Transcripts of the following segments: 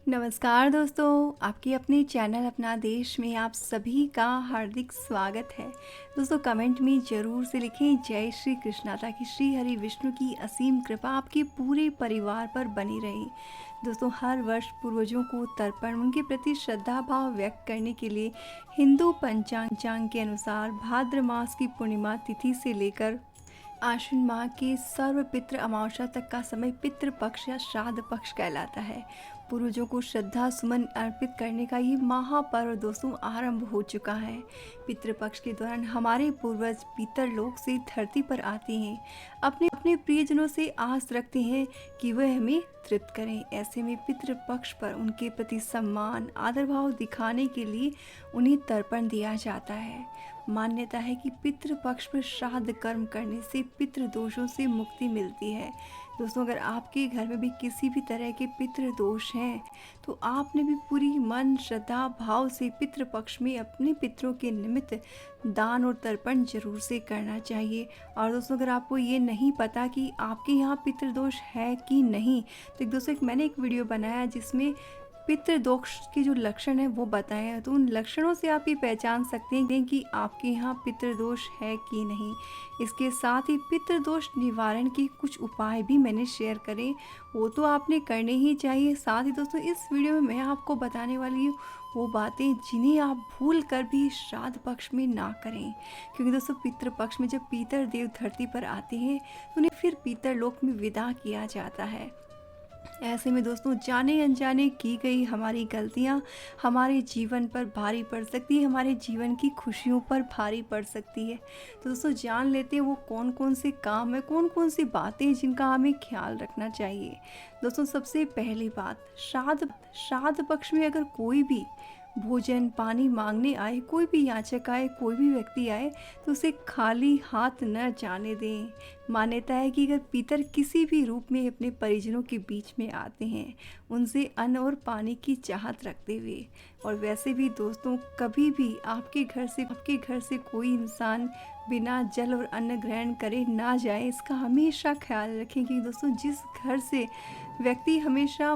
नमस्कार दोस्तों, आपकी अपने चैनल अपना देश में आप सभी का हार्दिक स्वागत है। दोस्तों कमेंट में ज़रूर से लिखें जय श्री कृष्णा, ताकि श्री हरि विष्णु की असीम कृपा आपके पूरे परिवार पर बनी रहे। दोस्तों हर वर्ष पूर्वजों को तर्पण उनके प्रति श्रद्धा भाव व्यक्त करने के लिए हिंदू पंचांग के अनुसार भाद्र मास की पूर्णिमा तिथि से लेकर आश्विन माह के सर्व पितृ अमावस्या तक का समय पितृ पक्ष या श्राद्ध पक्ष कहलाता है। पूर्वजों को श्रद्धा सुमन अर्पित करने का ये महापर्व दोस्तों आरंभ हो चुका है। पितृपक्ष के दौरान हमारे पूर्वज पितरलोक से धरती पर आते हैं, अपने अपने प्रियजनों से आस रखते हैं कि वह हमें तृप्त करें। ऐसे में पितृपक्ष पर उनके प्रति सम्मान आदर भाव दिखाने के लिए उन्हें तर्पण दिया जाता है। मान्यता है कि पितृपक्ष पर श्राद्ध कर्म करने से पितृ दोषों से मुक्ति मिलती है। दोस्तों अगर आपके घर में भी किसी भी तरह के पितृ दोष हैं तो आपने भी पूरी मन श्रद्धा भाव से पितृपक्ष में अपने पितरों के निमित्त दान और तर्पण जरूर से करना चाहिए। और दोस्तों अगर आपको ये नहीं पता कि आपके यहाँ पितृदोष है कि नहीं, तो दोस्तों मैंने एक वीडियो बनाया जिसमें पितृदोष के जो लक्षण है वो बताए हैं। तो उन लक्षणों से आप ये पहचान सकते हैं कि आपके यहाँ पितृदोष है कि नहीं। इसके साथ ही पितृदोष निवारण के कुछ उपाय भी मैंने शेयर करे, वो तो आपने करने ही चाहिए। साथ ही दोस्तों इस वीडियो में मैं आपको बताने वाली हूँ वो बातें जिन्हें आप भूल कर भी श्राद्ध पक्ष में ना करें, क्योंकि दोस्तों पितृ पक्ष में जब पितर देव धरती पर आते हैं तो उन्हें फिर पितर लोक में विदा किया जाता है। ऐसे में दोस्तों जाने अनजाने की गई हमारी गलतियां हमारे जीवन पर भारी पड़ सकती है, हमारे जीवन की खुशियों पर भारी पड़ सकती है। तो दोस्तों जान लेते हैं वो कौन कौन से काम है, कौन कौन सी बातें हैं जिनका हमें ख्याल रखना चाहिए। दोस्तों सबसे पहली बात, श्राद्ध पक्ष में अगर कोई भी भोजन पानी मांगने आए, कोई भी याचक आए, कोई भी व्यक्ति आए तो उसे खाली हाथ न जाने दें। मान्यता है कि अगर पितर किसी भी रूप में अपने परिजनों के बीच में आते हैं उनसे अन्न और पानी की चाहत रखते हुए, और वैसे भी दोस्तों कभी भी आपके घर से कोई इंसान बिना जल और अन्न ग्रहण करे ना जाए, इसका हमेशा ख्याल रखें। कि दोस्तों जिस घर से व्यक्ति हमेशा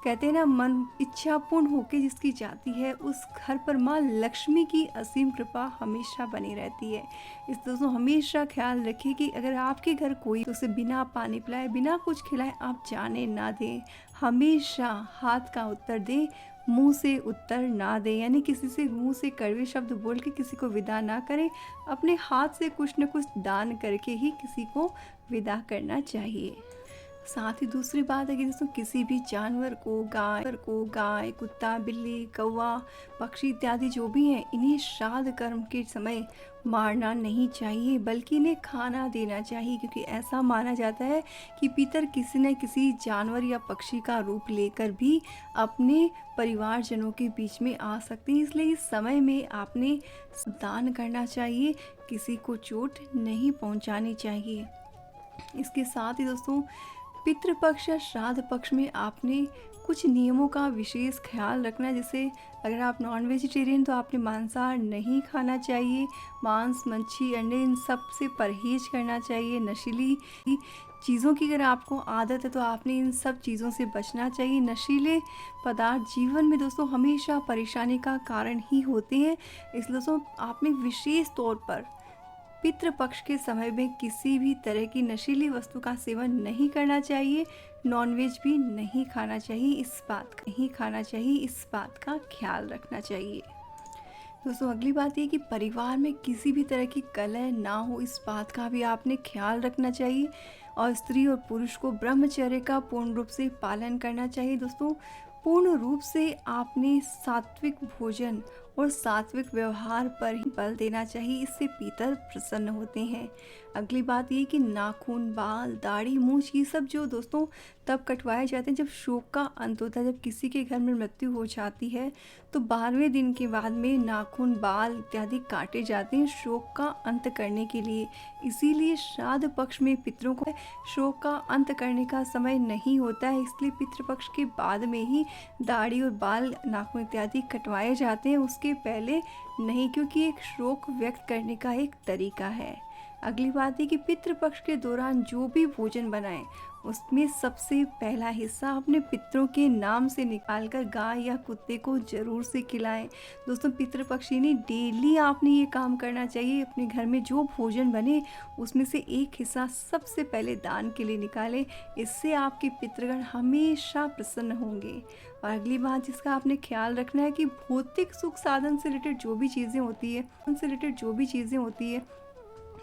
कहते हैं ना मन इच्छा पूर्ण होके जिसकी जाती है, उस घर पर माँ लक्ष्मी की असीम कृपा हमेशा बनी रहती है। इस दोस्तों हमेशा ख्याल रखिए कि अगर आपके घर कोई तो उसे बिना पानी पिलाए बिना कुछ खिलाए आप जाने ना दें। हमेशा हाथ का उत्तर दें, मुंह से उत्तर ना दें, यानी किसी से मुंह से कड़वे शब्द बोल के किसी को विदा ना करें। अपने हाथ से कुछ न कुछ दान करके ही किसी को विदा करना चाहिए। साथ ही दूसरी बात है कि दोस्तों किसी भी जानवर को गाय कुत्ता बिल्ली कौवा पक्षी इत्यादि जो भी हैं, इन्हें श्राद्ध कर्म के समय मारना नहीं चाहिए, बल्कि इन्हें खाना देना चाहिए। क्योंकि ऐसा माना जाता है कि पितर किसी न किसी जानवर या पक्षी का रूप लेकर भी अपने परिवारजनों के बीच में आ सकते हैं। इसलिए इस समय में आपने दान करना चाहिए, किसी को चोट नहीं पहुंचानी चाहिए। इसके साथ ही दोस्तों पितृपक्ष या श्राद्ध पक्ष में आपने कुछ नियमों का विशेष ख्याल रखना है। जैसे अगर आप नॉन वेजिटेरियन तो आपने मांसाहार नहीं खाना चाहिए, मांस मच्छी अंडे इन सब से परहेज करना चाहिए। नशीली चीज़ों की अगर आपको आदत है तो आपने इन सब चीज़ों से बचना चाहिए। नशीले पदार्थ जीवन में दोस्तों हमेशा परेशानी का कारण ही होते हैं। इसलिए दोस्तों आपने विशेष तौर पर पितृपक्ष के समय में किसी भी तरह की नशीली वस्तु का सेवन नहीं करना चाहिए, नॉनवेज भी नहीं खाना चाहिए। इस बात का ख्याल रखना चाहिए। दोस्तों अगली बात ये कि परिवार में किसी भी तरह की कलह ना हो, इस बात का भी आपने ख्याल रखना चाहिए। और स्त्री और पुरुष को ब्रह्मचर्य का पूर्ण रूप से पालन करना चाहिए। दोस्तों पूर्ण रूप से आपने सात्विक भोजन और सात्विक व्यवहार पर ही बल देना चाहिए, इससे पितर प्रसन्न होते हैं। अगली बात ये कि नाखून बाल दाढ़ी मूंछ ये सब जो दोस्तों तब कटवाए जाते हैं जब शोक का अंत होता है। जब किसी के घर में मृत्यु हो जाती है तो 12वें दिन के बाद में नाखून बाल इत्यादि काटे जाते हैं शोक का अंत करने के लिए। इसीलिए श्राद्ध पक्ष में पितरों को शोक का अंत करने का समय नहीं होता है, इसलिए पितृपक्ष के बाद में ही दाढ़ी और बाल नाखून इत्यादि कटवाए जाते हैं, उसके पहले नहीं, क्योंकि एक शोक व्यक्त करने का एक तरीका है। अगली बात है कि पितृपक्ष के दौरान जो भी भोजन बनाएं उसमें सबसे पहला हिस्सा अपने पितरों के नाम से निकालकर गाय या कुत्ते को ज़रूर से खिलाएं। दोस्तों पितृपक्ष यानी डेली आपने ये काम करना चाहिए। अपने घर में जो भोजन बने उसमें से एक हिस्सा सबसे पहले दान के लिए निकालें। इससे आपके पितृगण हमेशा प्रसन्न होंगे। और अगली बात जिसका आपने ख्याल रखना है कि भौतिक सुख साधन से रिलेटेड जो भी चीज़ें होती है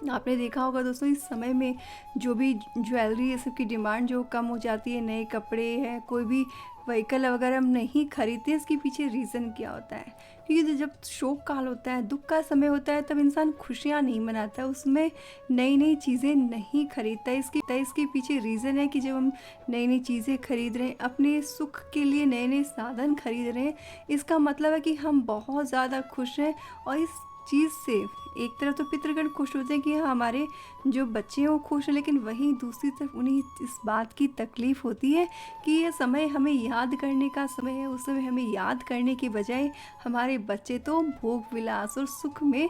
आपने देखा होगा दोस्तों, इस समय में जो भी ज्वेलरी ये सब की डिमांड जो कम हो जाती है, नए कपड़े हैं, कोई भी व्हीकल वगैरह हम नहीं खरीदते, इसके पीछे रीज़न क्या होता है? क्योंकि जब शोक काल होता है, दुख का समय होता है, तब इंसान खुशियाँ नहीं मनाता, उसमें नई नई चीज़ें नहीं खरीदता। इसके पीछे रीज़न है कि जब हम नई नई चीज़ें खरीद रहे हैं, अपने सुख के लिए नए नए साधन खरीद रहे हैं, इसका मतलब है कि हम बहुत ज़्यादा खुश हैं। और इस चीज़ से एक तरफ तो पितृगण खुश होते हैं कि हमारे जो बच्चे हैं वो खुश हैं, लेकिन वहीं दूसरी तरफ उन्हें इस बात की तकलीफ़ होती है कि ये समय हमें याद करने का समय है। उस समय हमें याद करने के बजाय हमारे बच्चे तो भोग विलास और सुख में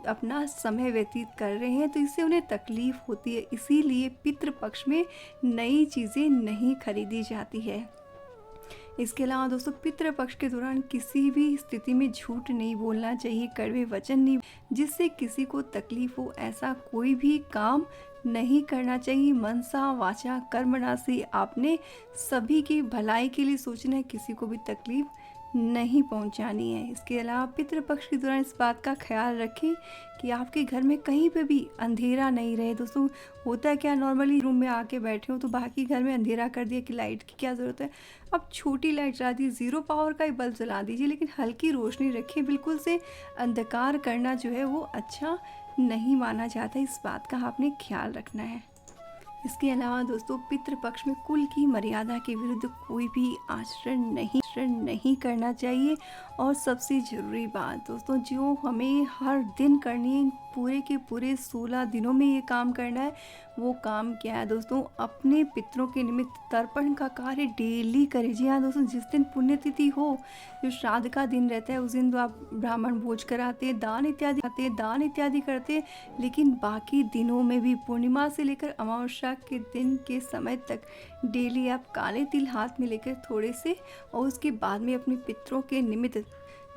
अपना समय व्यतीत कर रहे हैं, तो इससे उन्हें तकलीफ़ होती है। इसीलिए पितृपक्ष में नई चीज़ें नहीं खरीदी जाती है। इसके अलावा दोस्तों पितृपक्ष के दौरान किसी भी स्थिति में झूठ नहीं बोलना चाहिए, कड़वे वचन नहीं जिससे किसी को तकलीफ हो, ऐसा कोई भी काम नहीं करना चाहिए। मनसा वाचा कर्मणा से आपने सभी की भलाई के लिए सोचना है, किसी को भी तकलीफ नहीं पहुंचानी है। इसके अलावा पितृपक्ष के दौरान इस बात का ख्याल रखें कि आपके घर में कहीं पे भी अंधेरा नहीं रहे। दोस्तों होता है क्या, नॉर्मली रूम में आके बैठे हो तो बाकी घर में अंधेरा कर दिया कि लाइट की क्या ज़रूरत है, अब छोटी लाइट जला दी, 0 पावर का ही बल्ब जला दीजिए, लेकिन हल्की रोशनी रखिए। बिल्कुल से अंधकार करना जो है वो अच्छा नहीं माना जाता, इस बात का आपने ख्याल रखना है। इसके अलावा दोस्तों पितृपक्ष में कुल की मर्यादा के विरुद्ध कोई भी आचरण नहीं करना चाहिए। और सबसे ज़रूरी बात दोस्तों जो हमें हर दिन करनी है, पूरे के पूरे 16 दिनों में ये काम करना है, वो काम क्या है दोस्तों? अपने पितरों के निमित्त तर्पण का कार्य डेली करें। जी हाँ दोस्तों, जिस दिन पुण्यतिथि हो, जो श्राद्ध का दिन रहता है, उस दिन तो आप ब्राह्मण भोज कराते, दान इत्यादि करते, लेकिन बाकी दिनों में भी पूर्णिमा से लेकर अमावस्या के दिन के समय तक डेली आप काले तिल हाथ में लेकर थोड़े से, और उसके बाद में अपने पितरों के निमित्त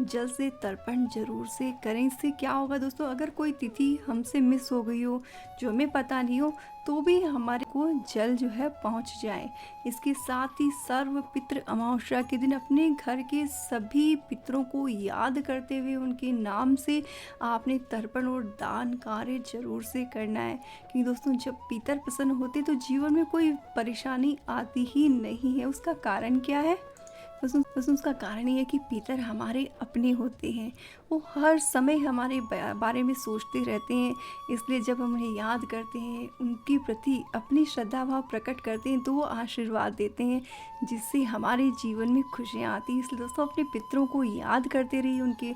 जल से तर्पण जरूर से करें। इससे क्या होगा दोस्तों, अगर कोई तिथि हमसे मिस हो गई हो, जो हमें पता नहीं हो, तो भी हमारे को जल जो है पहुंच जाए। इसके साथ ही सर्व पितृ अमावस्या के दिन अपने घर के सभी पितरों को याद करते हुए उनके नाम से आपने तर्पण और दान कार्य जरूर से करना है। क्योंकि दोस्तों जब पितर प्रसन्न होते तो जीवन में कोई परेशानी आती ही नहीं है। उसका कारण क्या है? बस उसका कारण ये है कि पितर हमारे अपने होते हैं, वो हर समय हमारे बारे में सोचते रहते हैं। इसलिए जब हम उन्हें याद करते हैं, उनके प्रति अपनी श्रद्धा भाव प्रकट करते हैं, तो वो आशीर्वाद देते हैं, जिससे हमारे जीवन में खुशियाँ आती हैं। इसलिए दोस्तों अपने पितरों को याद करते रहिए, उनके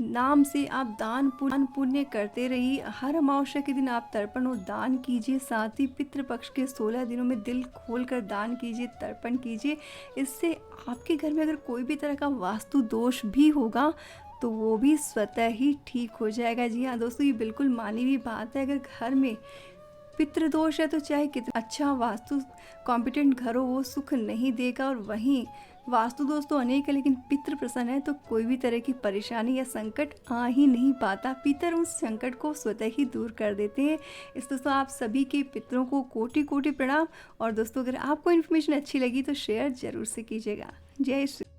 नाम से आप दान पुण्य करते रहिए। हर अमावस्या के दिन आप तर्पण और दान कीजिए, साथ ही पितृपक्ष के 16 दिनों में दिल खोलकर दान कीजिए, तर्पण कीजिए। इससे आपके घर में अगर कोई भी तरह का वास्तु दोष भी होगा तो वो भी स्वतः ही ठीक हो जाएगा। जी हाँ दोस्तों, ये बिल्कुल मानी हुई बात है। अगर घर में पितृदोष है तो चाहे कितना अच्छा वास्तु कॉम्पिटेंट घर हो, वो सुख नहीं देगा। और वहीं वास्तु दोष तो अनेक है, लेकिन पितृ प्रसन्न है तो कोई भी तरह की परेशानी या संकट आ ही नहीं पाता। पितर उस संकट को स्वतः ही दूर कर देते हैं। इस दोस्तों आप सभी के पितरों को कोटि कोटि प्रणाम। और दोस्तों अगर आपको इन्फॉर्मेशन अच्छी लगी तो शेयर जरूर से कीजिएगा। जय श्री